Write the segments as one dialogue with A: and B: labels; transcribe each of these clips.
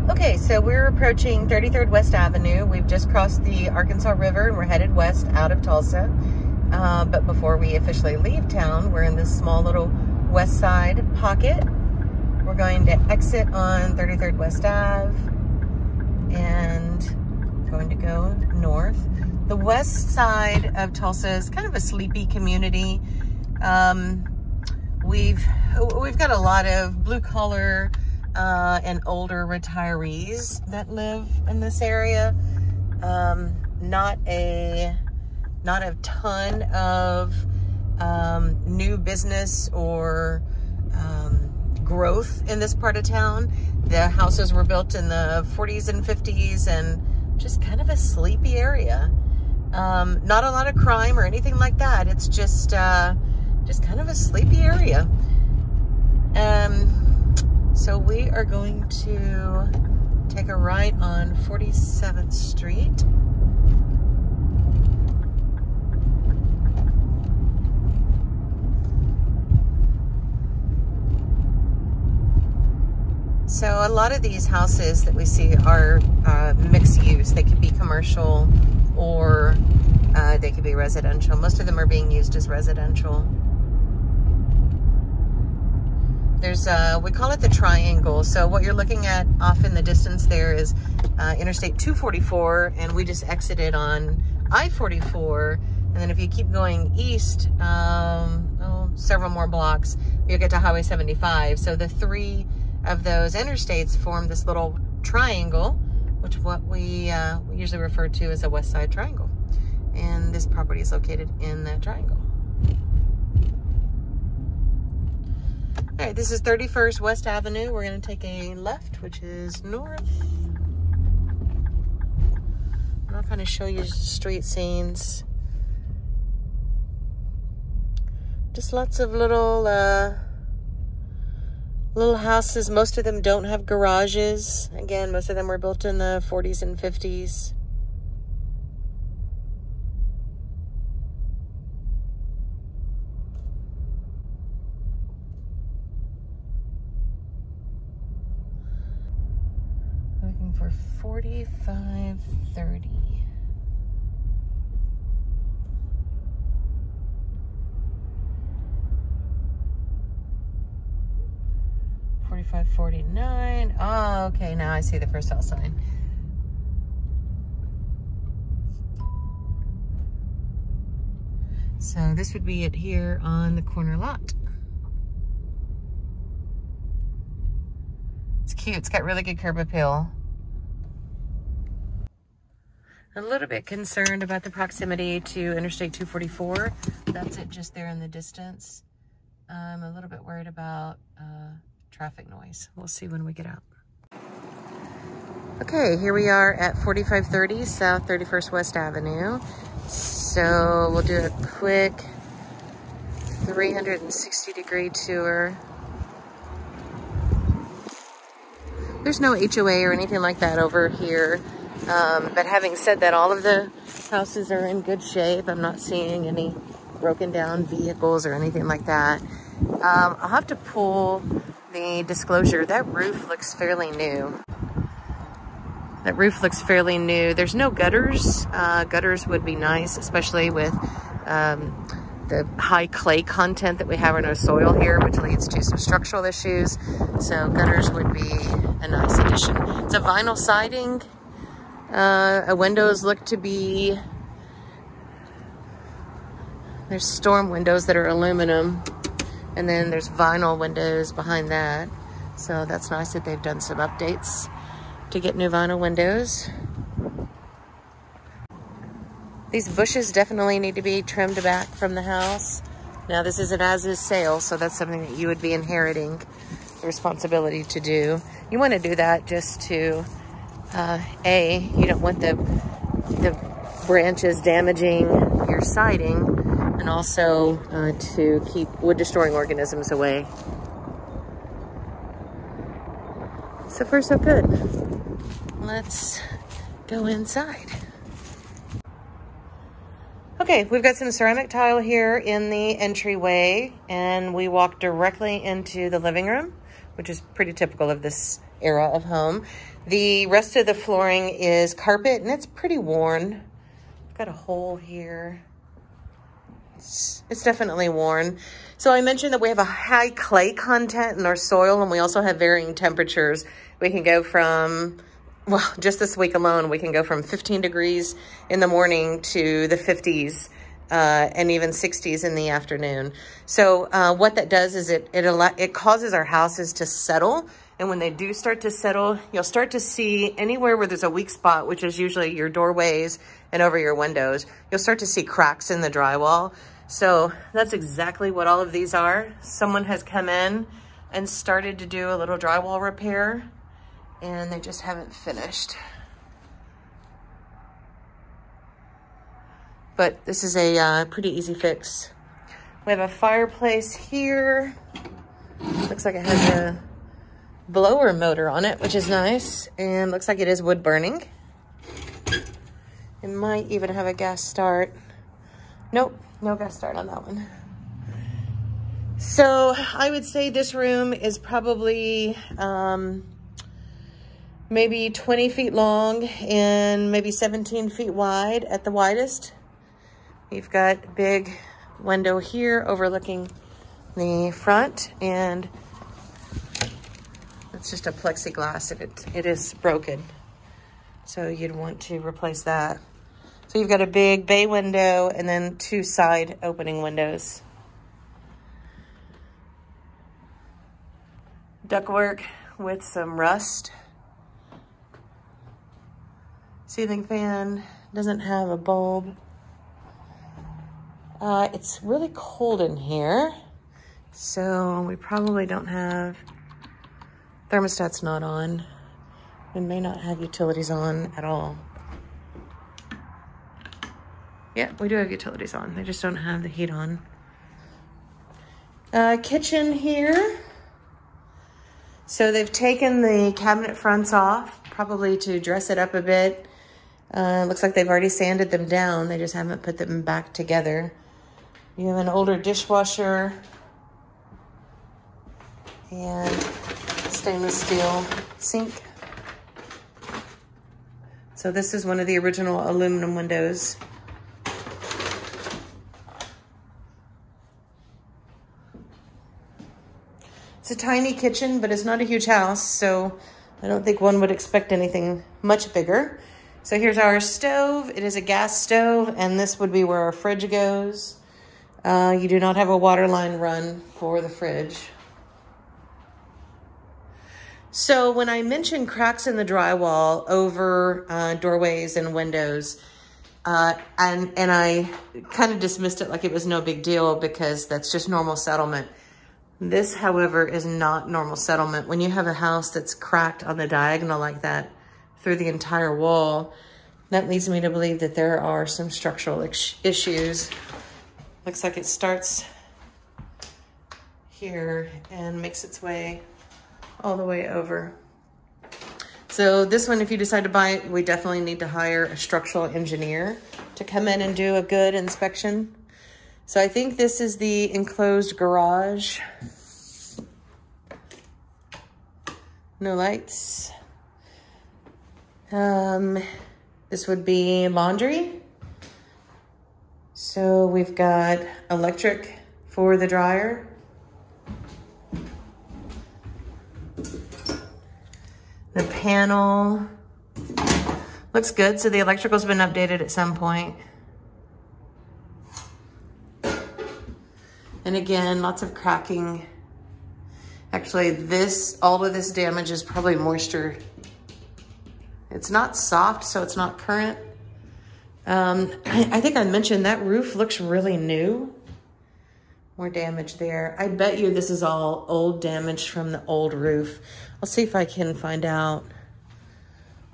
A: Okay, so we're approaching 33rd West Avenue. We've just crossed the Arkansas River and we're headed west out of Tulsa. But before we officially leave town, we're in this small little west side pocket. We're going to exit on 33rd West Ave and going to go north. The west side of Tulsa is kind of a sleepy community. We've got a lot of blue collar and older retirees that live in this area. Not a ton of new business or growth in this part of town. The houses were built in the 40s and 50s and just kind of a sleepy area. Not a lot of crime or anything like that. It's just kind of a sleepy area. So we are going to take a right on 47th Street. So a lot of these houses that we see are mixed use. They could be commercial or they could be residential. Most of them are being used as residential. There's we call it the triangle. So what you're looking at off in the distance there is Interstate 244, and we just exited on I-44. And then if you keep going east, several more blocks, you'll get to Highway 75. So the three of those interstates form this little triangle, which what we usually refer to as a West Side Triangle. And this property is located in that triangle. All right, this is 31st West Avenue. We're going to take a left, which is north. And I'll kind of show you street scenes. Just lots of little houses. Most of them don't have garages. Again, most of them were built in the 40s and 50s. Looking for 4530. $45.49. Oh, okay, now I see the for sale sign. So this would be it here on the corner lot. It's cute. It's got really good curb appeal. A little bit concerned about the proximity to Interstate 244. That's it just there in the distance. I'm a little bit worried about traffic noise. We'll see when we get out. Okay, here we are at 4530 South 31st West Avenue. So we'll do a quick 360-degree tour. There's no HOA or anything like that over here. But having said that, all of the houses are in good shape. I'm not seeing any broken down vehicles or anything like that. I'll have to pull the disclosure. That roof looks fairly new. That roof looks fairly new. There's no gutters. Gutters would be nice, especially with the high clay content that we have in our soil here, which leads to some structural issues. So gutters would be a nice addition. It's a vinyl siding. Windows look to be, there's storm windows that are aluminum, and then there's vinyl windows behind that. So that's nice that they've done some updates to get new vinyl windows. These bushes definitely need to be trimmed back from the house. Now this is an as-is sale, so that's something that you would be inheriting the responsibility to do. You want to do that just to, you don't want the branches damaging your siding, and also to keep wood-destroying organisms away. So far, so good. Let's go inside. Okay, we've got some ceramic tile here in the entryway, and we walk directly into the living room, which is pretty typical of this era of home. The rest of the flooring is carpet, and it's pretty worn. I've got a hole here. It's definitely worn. So I mentioned that we have a high clay content in our soil, and we also have varying temperatures. We can go from, well, just this week alone, we can go from 15 degrees in the morning to the 50s and even 60s in the afternoon. So what that does is it causes our houses to settle. And when they do start to settle, you'll start to see anywhere where there's a weak spot, which is usually your doorways and over your windows, you'll start to see cracks in the drywall. So that's exactly what all of these are. Someone has come in and started to do a little drywall repair, and they just haven't finished. But this is a pretty easy fix. We have a fireplace here. Looks like it has a blower motor on it, which is nice, and looks like it is wood burning. It might even have a gas start. Nope, no gas start on that one. So I would say this room is probably maybe 20 feet long and maybe 17 feet wide at the widest. You've got a big window here overlooking the front, and it's just a plexiglass. It is broken, so you'd want to replace that. So you've got a big bay window and then 2 side opening windows. Ductwork with some rust. Ceiling fan doesn't have a bulb. It's really cold in here, so we probably don't have, thermostat's not on. We may not have utilities on at all. Yeah, we do have utilities on. They just don't have the heat on. Kitchen here. So they've taken the cabinet fronts off, probably to dress it up a bit. Looks like they've already sanded them down. They just haven't put them back together. You have an older dishwasher and stainless steel sink. So this is one of the original aluminum windows. It's a tiny kitchen, but it's not a huge house, so I don't think one would expect anything much bigger. So here's our stove. It is a gas stove, and this would be where our fridge goes. You do not have a water line run for the fridge. So when I mentioned cracks in the drywall over doorways and windows, and I kind of dismissed it like it was no big deal because that's just normal settlement. This, however, is not normal settlement. When you have a house that's cracked on the diagonal like that through the entire wall, that leads me to believe that there are some structural issues. Looks like it starts here and makes its way all the way over. So this one, if you decide to buy it, we definitely need to hire a structural engineer to come in and do a good inspection. So I think this is the enclosed garage. No lights. This would be laundry. So we've got electric for the dryer. The panel looks good. So the electrical's been updated at some point. And again, lots of cracking. Actually, all of this damage is probably moisture. It's not soft, so it's not current. I think I mentioned that roof looks really new. More damage there. I bet you this is all old damage from the old roof. I'll see if I can find out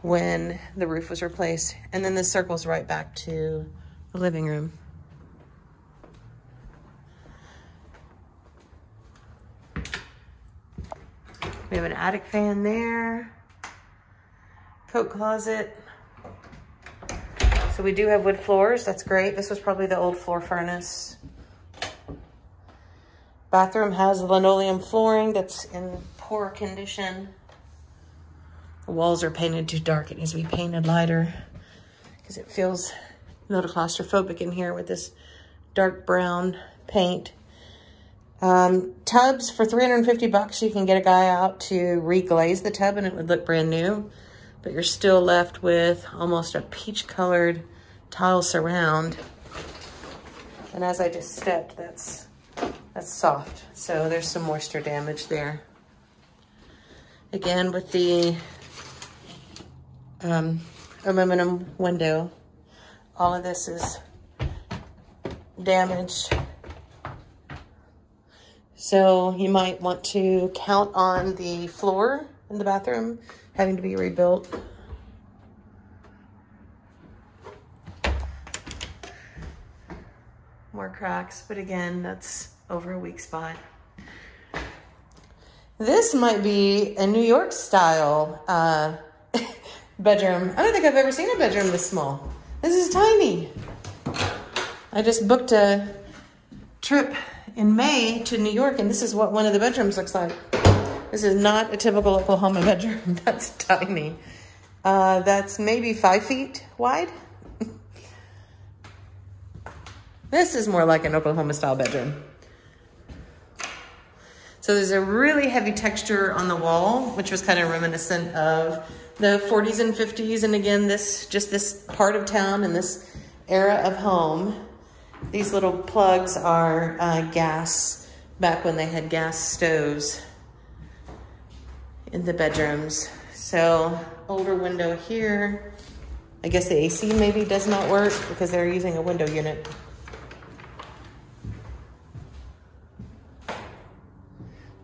A: when the roof was replaced. And then this circles right back to the living room. We have an attic fan there. Coat closet. So we do have wood floors. That's great. This was probably the old floor furnace. Bathroom has linoleum flooring that's in poor condition. The walls are painted too dark. It needs to be painted lighter because it feels a little claustrophobic in here with this dark brown paint. Tubs for 350 bucks. You can get a guy out to reglaze the tub and it would look brand new, but you're still left with almost a peach colored tile surround. And as I just stepped, that's soft. So there's some moisture damage there. Again, with the aluminum window, all of this is damaged. So you might want to count on the floor in the bathroom having to be rebuilt. More cracks, but again, that's over a weak spot. This might be a New York style bedroom. I don't think I've ever seen a bedroom this small. This is tiny. I just booked a trip in May to New York, and this is what one of the bedrooms looks like. This is not a typical Oklahoma bedroom. That's tiny. That's maybe 5 feet wide. This is more like an Oklahoma style bedroom. So there's a really heavy texture on the wall, which was kind of reminiscent of the 40s and 50s. And again, this part of town and this era of home. These little plugs are gas, back when they had gas stoves in the bedrooms. So older window here. I guess the AC maybe does not work because they're using a window unit.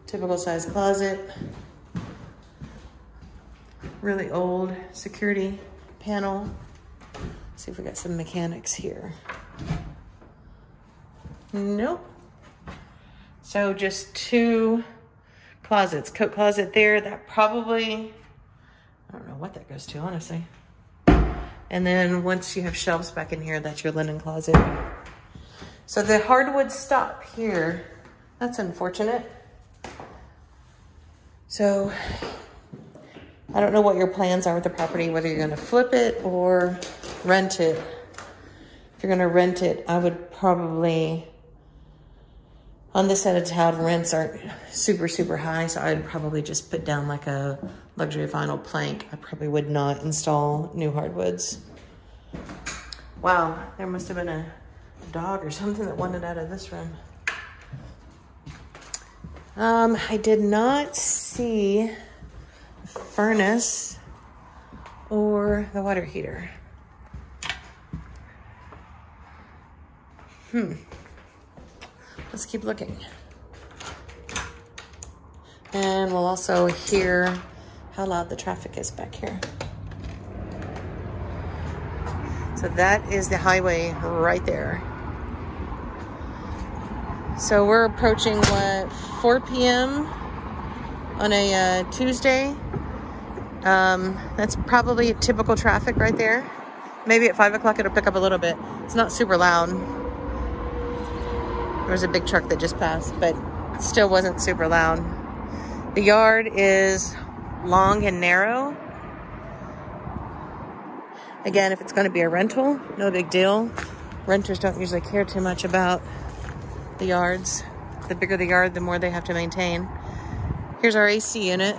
A: Typical size closet. Really old security panel. Let's see if we got some mechanics here. Nope. So just 2 closets. Coat closet there. That probably, I don't know what that goes to, honestly. And then once you have shelves back in here, that's your linen closet. So the hardwood stop here. That's unfortunate. So I don't know what your plans are with the property, whether you're going to flip it or rent it. If you're going to rent it, I would probably, on this side of town, rents aren't super, super high. So I'd probably just put down like a luxury vinyl plank. I probably would not install new hardwoods. Wow, there must have been a dog or something that wanted out of this room. I did not see the furnace or the water heater. Let's keep looking. And we'll also hear how loud the traffic is back here. So that is the highway right there. So we're approaching, what, 4 p.m. on a Tuesday. That's probably typical traffic right there. Maybe at 5 o'clock it'll pick up a little bit. It's not super loud. There was a big truck that just passed, but it still wasn't super loud. The yard is long and narrow. Again, if it's going to be a rental, no big deal. Renters don't usually care too much about the yards. The bigger the yard, the more they have to maintain. Here's our AC unit.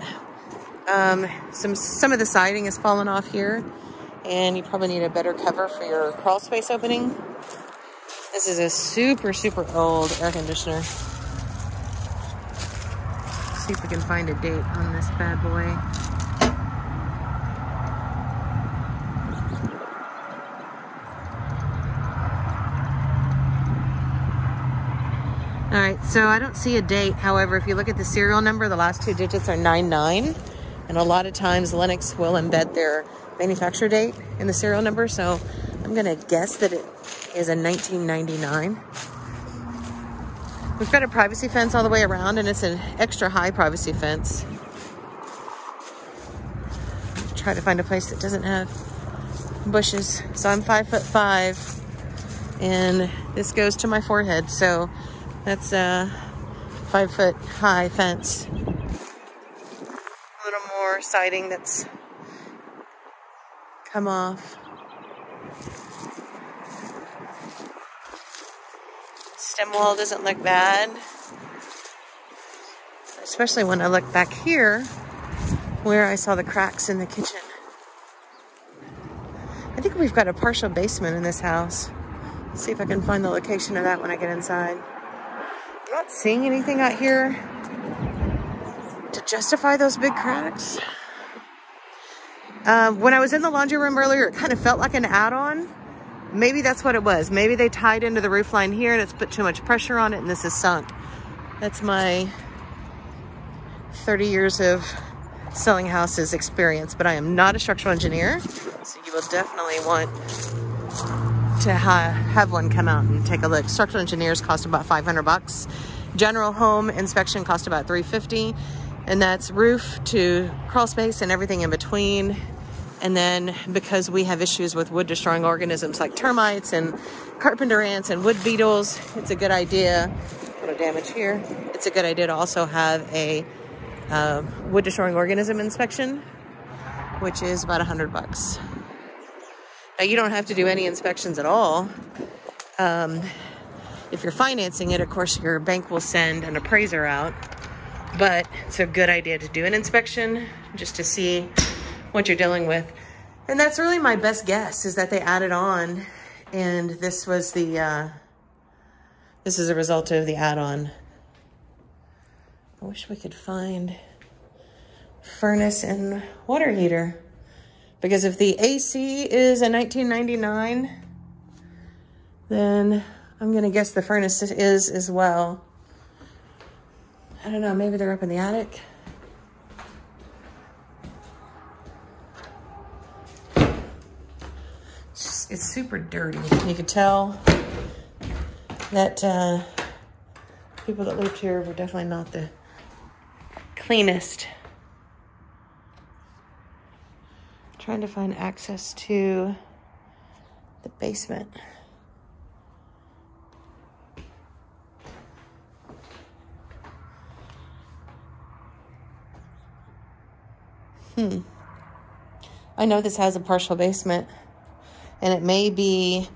A: Some of the siding has fallen off here, and you probably need a better cover for your crawl space opening. This is a super, super old air conditioner. See if we can find a date on this bad boy. All right, so I don't see a date. However, if you look at the serial number, the last 2 digits are 99. And a lot of times Lennox will embed their manufacturer date in the serial number. So I'm gonna guess that it is a 1999. We've got a privacy fence all the way around, and it's an extra high privacy fence. Try to find a place that doesn't have bushes. So I'm 5'5", and this goes to my forehead. So that's a 5 foot high fence. siding that's come off. Stem wall doesn't look bad, especially when I look back here where I saw the cracks in the kitchen. I think we've got a partial basement in this house. Let's see if I can find the location of that when I get inside. I'm not seeing anything out here to justify those big cracks. When I was in the laundry room earlier, it kind of felt like an add-on. Maybe that's what it was. Maybe they tied into the roof line here and it's put too much pressure on it and this is sunk. That's my 30 years of selling houses experience, but I am not a structural engineer. So you will definitely want to have one come out and take a look. Structural engineers cost about $500. General home inspection cost about $350. And that's roof to crawl space and everything in between. And then because we have issues with wood destroying organisms like termites and carpenter ants and wood beetles, it's a good idea, a little damage here, it's a good idea to also have a wood destroying organism inspection, which is about $100. Now you don't have to do any inspections at all. If you're financing it, of course your bank will send an appraiser out, but it's a good idea to do an inspection just to see what you're dealing with. And that's really my best guess, is that they added on and this was the this is a result of the add-on. I wish we could find furnace and water heater, because if the AC is a 1999, then I'm gonna guess the furnace is as well. I don't know, maybe they're up in the attic. It's super dirty. You could tell that people that lived here were definitely not the cleanest. Trying to find access to the basement. I know this has a partial basement. And it may be,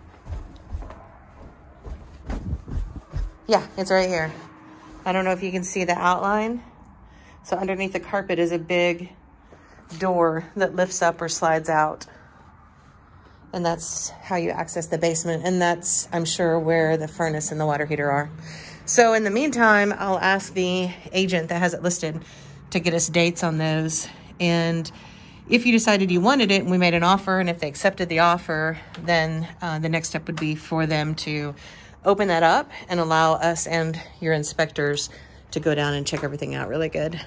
A: yeah, it's right here. I don't know if you can see the outline. So underneath the carpet is a big door that lifts up or slides out. And that's how you access the basement. And that's, I'm sure, where the furnace and the water heater are. So in the meantime, I'll ask the agent that has it listed to get us dates on those. And if you decided you wanted it and we made an offer, and if they accepted the offer, then the next step would be for them to open that up and allow us and your inspectors to go down and check everything out really good.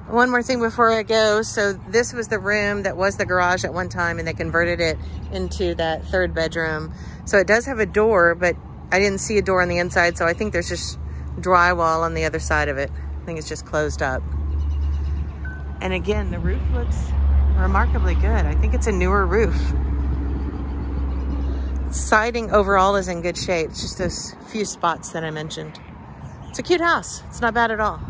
A: One more thing before I go. So this was the room that was the garage at one time, and they converted it into that third bedroom. So it does have a door, but I didn't see a door on the inside, so I think there's just drywall on the other side of it. I think it's just closed up. And again, the roof looks remarkably good. I think it's a newer roof. Siding overall is in good shape. It's just those few spots that I mentioned. It's a cute house. It's not bad at all.